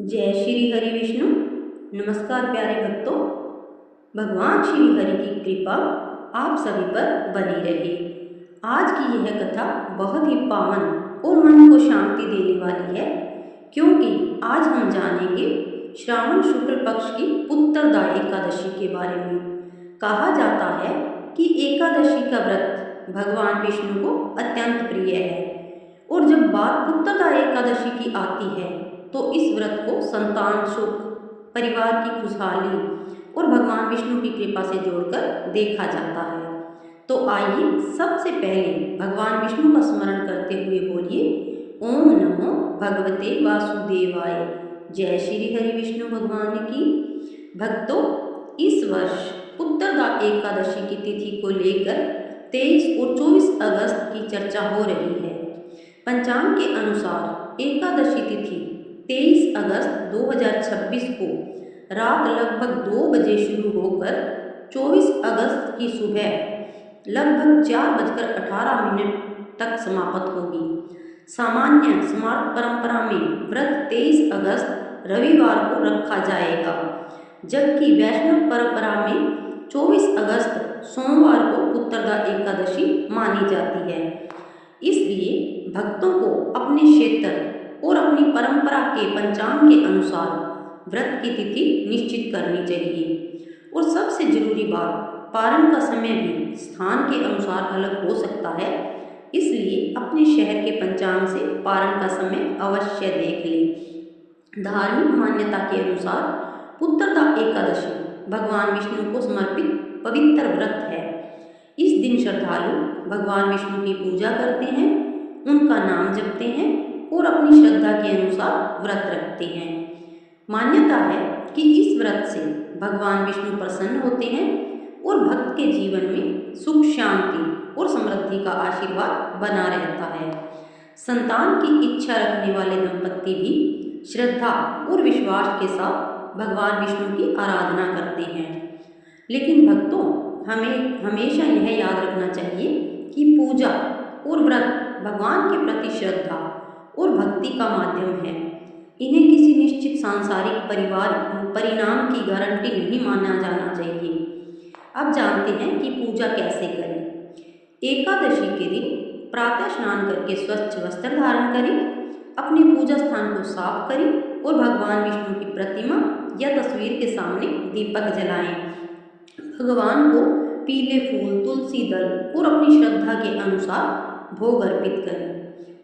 जय श्री हरि विष्णु। नमस्कार प्यारे भक्तों। भगवान श्री हरि की कृपा आप सभी पर बनी रहे। आज की यह कथा बहुत ही पावन और मन को शांति देने वाली है, क्योंकि आज हम जानेंगे श्रावण शुक्ल पक्ष की उत्तरदा एकादशी के बारे में। कहा जाता है कि एकादशी का व्रत भगवान विष्णु को अत्यंत प्रिय है, और जब बात उत्तरदा एकादशी की आती है तो इस व्रत को संतान सुख, परिवार की खुशहाली और भगवान विष्णु की कृपा से जोड़कर देखा जाता है। तो आइए सबसे पहले भगवान विष्णु का स्मरण करते हुए बोलिए ओम नमो भगवते वासुदेवाय। जय श्री हरि विष्णु भगवान की। भक्तों, इस वर्ष उत्तरदा एकादशी की तिथि को लेकर 23 और 24 अगस्त की चर्चा हो रही है। पंचांग के अनुसार एकादशी तिथि 23 अगस्त 2026 को रात लगभग 2 बजे शुरू होकर 24 अगस्त की सुबह लगभग 4:18 तक समाप्त होगी। सामान्य स्मार्त परंपरा में व्रत 23 अगस्त रविवार को रखा जाएगा, जबकि वैष्णव परंपरा में 24 अगस्त सोमवार को उत्तरदा एकादशी मानी जाती है। इसलिए भक्तों को अपने क्षेत्र और अपनी परंपरा के पंचांग के अनुसार व्रत की तिथि निश्चित करनी चाहिए। और सबसे जरूरी बात, पारण का समय भी स्थान के अनुसार अलग हो सकता है, इसलिए अपने शहर के पंचांग से पारण का समय अवश्य देख लें। धार्मिक मान्यता के अनुसार उत्तरदा एकादशी भगवान विष्णु को समर्पित पवित्र व्रत है। इस दिन श्रद्धालु भगवान विष्णु की पूजा करते हैं, उनका नाम जपते हैं और अपनी श्रद्धा के अनुसार व्रत रखते हैं। मान्यता है कि इस व्रत से भगवान विष्णु प्रसन्न होते हैं और भक्त के जीवन में सुख, शांति और समृद्धि का आशीर्वाद बना रहता है। संतान की इच्छा रखने वाले दंपत्ति भी श्रद्धा और विश्वास के साथ भगवान विष्णु की आराधना करते हैं। लेकिन भक्तों, हमें हमेशा यह याद रखना चाहिए कि पूजा और व्रत भगवान के प्रति श्रद्धा और भक्ति का माध्यम है। इन्हें किसी निश्चित सांसारिक परिणाम की गारंटी नहीं माना जाना चाहिए। अब जानते हैं कि पूजा कैसे करें। एकादशी के दिन प्रातः स्नान करके स्वच्छ वस्त्र धारण करें, अपने पूजा स्थान को साफ करें और भगवान विष्णु की प्रतिमा या तस्वीर के सामने दीपक जलाएं। भगवान को पीले फूल, तुलसी दल और अपनी श्रद्धा के अनुसार भोग अर्पित करें।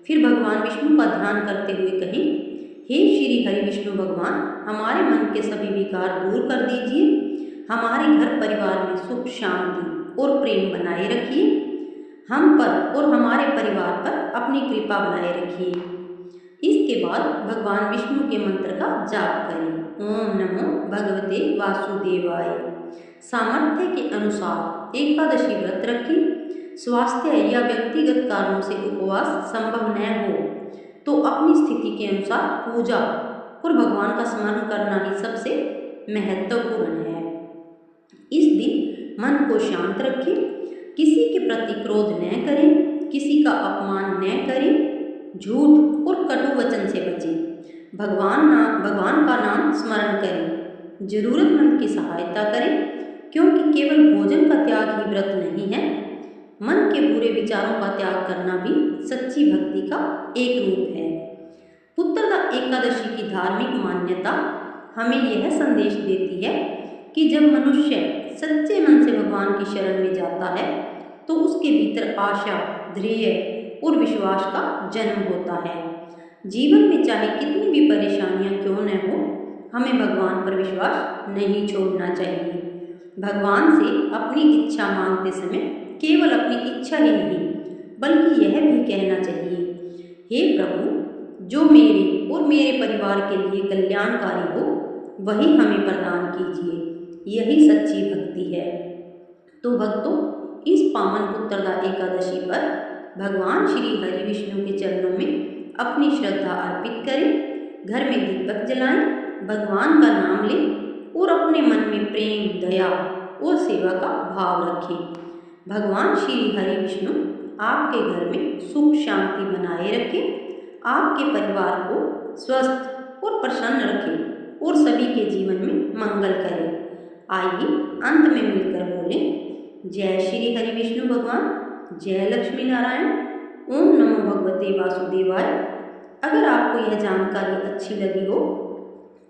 फिर भगवान विष्णु का ध्यान करते हुए कहें, हे श्री हरि विष्णु भगवान, हमारे मन के सभी विकार दूर कर दीजिए, हमारे घर परिवार में सुख, शांति और प्रेम बनाए रखिए, हम पर और हमारे परिवार पर अपनी कृपा बनाए रखिए। इसके बाद भगवान विष्णु के मंत्र का जाप करें, ओम नमो भगवते वासुदेवाय। सामर्थ्य के अनुसार एकादशी व्रत रखें। स्वास्थ्य या व्यक्तिगत कारणों से उपवास संभव न हो तो अपनी स्थिति के अनुसार पूजा और भगवान का स्मरण करना ही सबसे महत्वपूर्ण है। इस दिन मन को शांत रखें, किसी के प्रति क्रोध न करें, किसी का अपमान न करें, झूठ और कटु वचन से बचें, भगवान का नाम स्मरण करें, जरूरतमंद की सहायता करें, क्योंकि केवल भोजन का त्याग ही व्रत नहीं है, मन के बुरे विचारों का त्याग करना भी सच्ची भक्ति का एक रूप है। उत्तरदा एकादशी की धार्मिक मान्यता हमें यह संदेश देती है कि जब मनुष्य सच्चे मन से भगवान की शरण में जाता है तो उसके भीतर आशा, धैर्य और विश्वास का जन्म होता है। जीवन में चाहे कितनी भी परेशानियां क्यों न हो, हमें भगवान पर विश्वास नहीं छोड़ना चाहिए। भगवान से अपनी इच्छा मांगते समय केवल अपनी इच्छा ही नहीं, बल्कि यह भी कहना चाहिए, हे प्रभु, जो मेरे और मेरे परिवार के लिए कल्याणकारी हो वही हमें प्रदान कीजिए। यही सच्ची भक्ति है। तो भक्तों, इस पावन उत्तरदा एकादशी पर भगवान श्री हरि विष्णु के चरणों में अपनी श्रद्धा अर्पित करें, घर में दीपक जलाएं, भगवान का नाम लें और अपने मन में प्रेम, दया और सेवा का भाव रखें। भगवान श्री हरि विष्णु आपके घर में सुख, शांति बनाए रखें, आपके परिवार को स्वस्थ और प्रसन्न रखे और सभी के जीवन में मंगल करे। आइए अंत में मिलकर बोले जय श्री हरि विष्णु भगवान, जय लक्ष्मी नारायण, ओम नमो भगवते वासुदेवाय। अगर आपको यह जानकारी अच्छी लगी हो,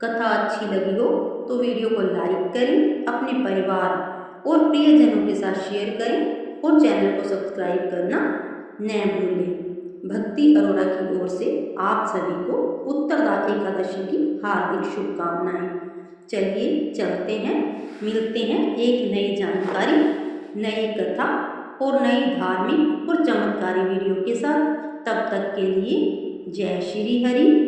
कथा अच्छी लगी हो, तो वीडियो को लाइक करें, अपने परिवार और प्रियजनों के साथ शेयर करें और चैनल को सब्सक्राइब करना न भूलें। भक्ति अरोड़ा की ओर से आप सभी को उत्तरदा एकादशी की हार्दिक शुभकामनाएं। चलिए चलते हैं, मिलते हैं एक नई जानकारी, नई कथा और नई धार्मिक और चमत्कारी वीडियो के साथ। तब तक के लिए जय श्री हरि।